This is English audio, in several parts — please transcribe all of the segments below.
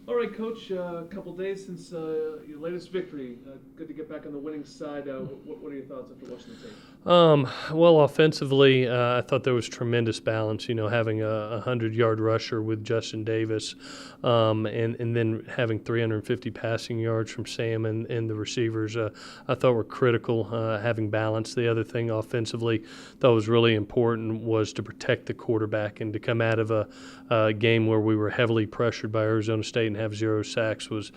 All right, Coach. A couple days since your latest victory. Good to get back on the winning side. What are your thoughts after watching the tape? Well, offensively, I thought there was tremendous balance. Having a 100-yard rusher with Justin Davis, and then having 350 passing yards from Sam and the receivers, I thought were critical. Having balance. The other thing offensively, thought was really important was to protect the quarterback and to come out of a game where we were heavily pressured by Arizona State and have 0 sacks was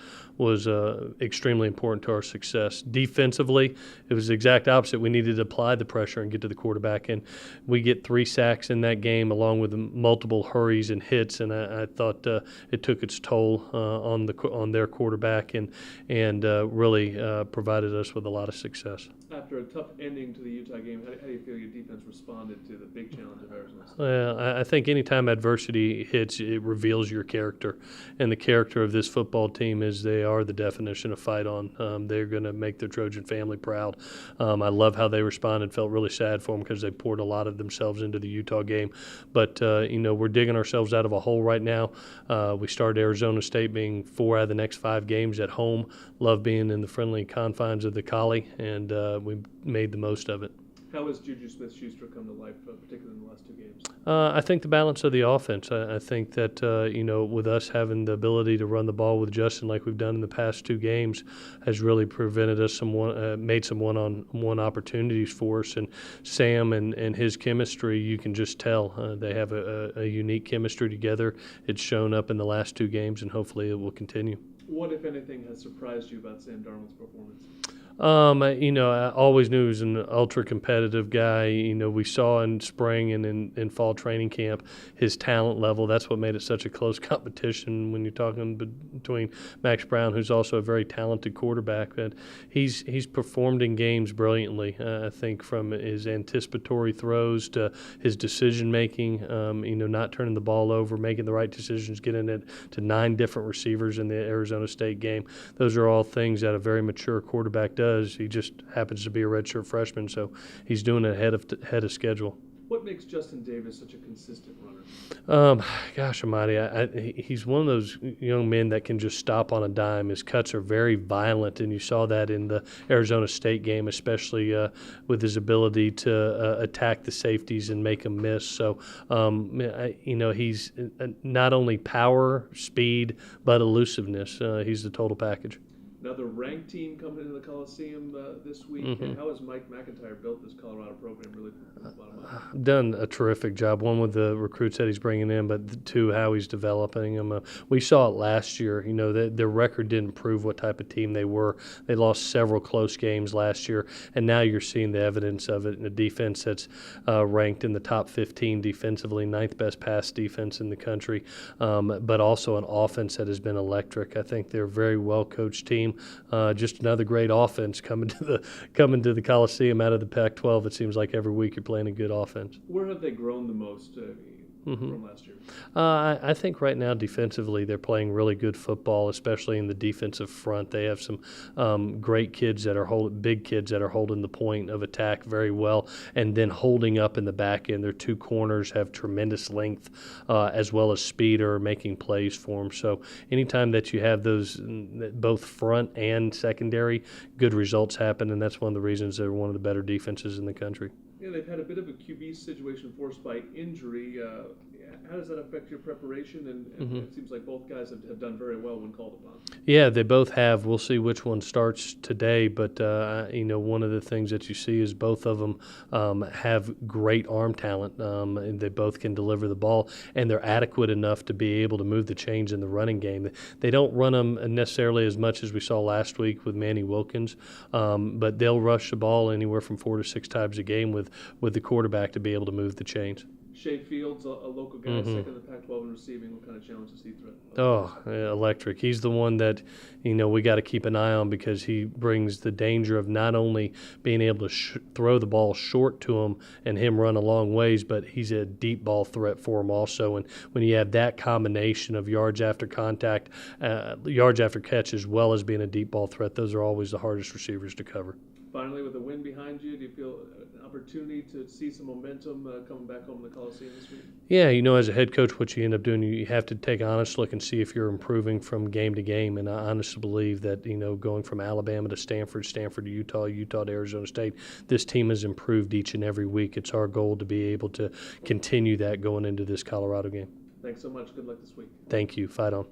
extremely important to our success. Defensively, it was the exact opposite. We needed to apply the pressure and get to the quarterback, and we get 3 sacks in that game along with multiple hurries and hits, and I thought it took its toll on their quarterback and really provided us with a lot of success. After a tough ending to the Utah game, how do you feel your defense responded to the big challenge of Arizona State? Well, I think anytime adversity hits, it reveals your character. And the character of this football team is they are the definition of fight on. They're going to make their Trojan family proud. I love how they responded. Felt really sad for them because they poured a lot of themselves into the Utah game. But, we're digging ourselves out of a hole right now. We started Arizona State being 4 out of the next 5 games at home. Love being in the friendly confines of the Collie, and we made the most of it. How has Juju Smith-Schuster come to life, particularly in the last 2 games? I think the balance of the offense. I think that with us having the ability to run the ball with Justin like we've done in the past 2 games has really prevented us made some one-on-one opportunities for us. And Sam and his chemistry, you can just tell they have a unique chemistry together. It's shown up in the last 2 games, and hopefully it will continue. What, if anything, has surprised you about Sam Darnold's performance? I always knew he was an ultra competitive guy. We saw in spring and in fall training camp his talent level. That's what made it such a close competition when you're talking between Max Brown, who's also a very talented quarterback. But he's performed in games brilliantly. I think from his anticipatory throws to his decision making, not turning the ball over, making the right decisions, getting it to 9 different receivers in the Arizona State game. Those are all things that a very mature quarterback does. He just happens to be a redshirt freshman, so he's doing it ahead of schedule. What makes Justin Davis such a consistent runner? Gosh almighty, he's one of those young men that can just stop on a dime. His cuts are very violent, and you saw that in the Arizona State game, especially with his ability to attack the safeties and make them miss. So, he's not only power, speed, but elusiveness. He's the total package. Another ranked team coming into the Coliseum this week. Mm-hmm. How has Mike McIntyre built this Colorado program really from the bottom up? Done a terrific job. One with the recruits that he's bringing in, but 2, how he's developing them. We saw it last year. Their record didn't prove what type of team they were. They lost several close games last year, and now you're seeing the evidence of it in a defense that's ranked in the top 15 defensively, 9th best pass defense in the country, but also an offense that has been electric. I think they're a very well-coached team. Just another great offense coming to the Coliseum out of the Pac-12. It seems like every week you're playing a good offense. Where have they grown the most from last year? I think right now defensively they're playing really good football, especially in the defensive front. They have some great kids that are big kids that are holding the point of attack very well, and then holding up in the back end. Their 2 corners have tremendous length as well as speed, or making plays for them. So anytime that you have those, both front and secondary, good results happen, and that's one of the reasons they're one of the better defenses in the country. Yeah, they've had a bit of a QB situation forced by injury. How does that affect your preparation? And It seems like both guys have done very well when called upon. Yeah, they both have. We'll see which one starts today, but one of the things that you see is both of them have great arm talent, and they both can deliver the ball, and they're adequate enough to be able to move the chains in the running game. They don't run them necessarily as much as we saw last week with Manny Wilkins, but they'll rush the ball anywhere from 4 to 6 times a game with the quarterback to be able to move the chains. Shea Fields, a local guy, second in the Pac-12 in receiving. What kind of challenge does he threaten? Oh, electric. He's the one that, we got to keep an eye on, because he brings the danger of not only being able to throw the ball short to him and him run a long ways, but he's a deep ball threat for him also. And when you have that combination of yards after contact, yards after catch, as well as being a deep ball threat, those are always the hardest receivers to cover. finally, with a win behind you, do you feel an opportunity to see some momentum coming back home to the Coliseum this week? Yeah, as a head coach, what you end up doing, you have to take an honest look and see if you're improving from game to game. And I honestly believe that, going from Alabama to Stanford, Stanford to Utah, Utah to Arizona State, this team has improved each and every week. It's our goal to be able to continue that going into this Colorado game. Thanks so much. Good luck this week. Thank you. Fight on.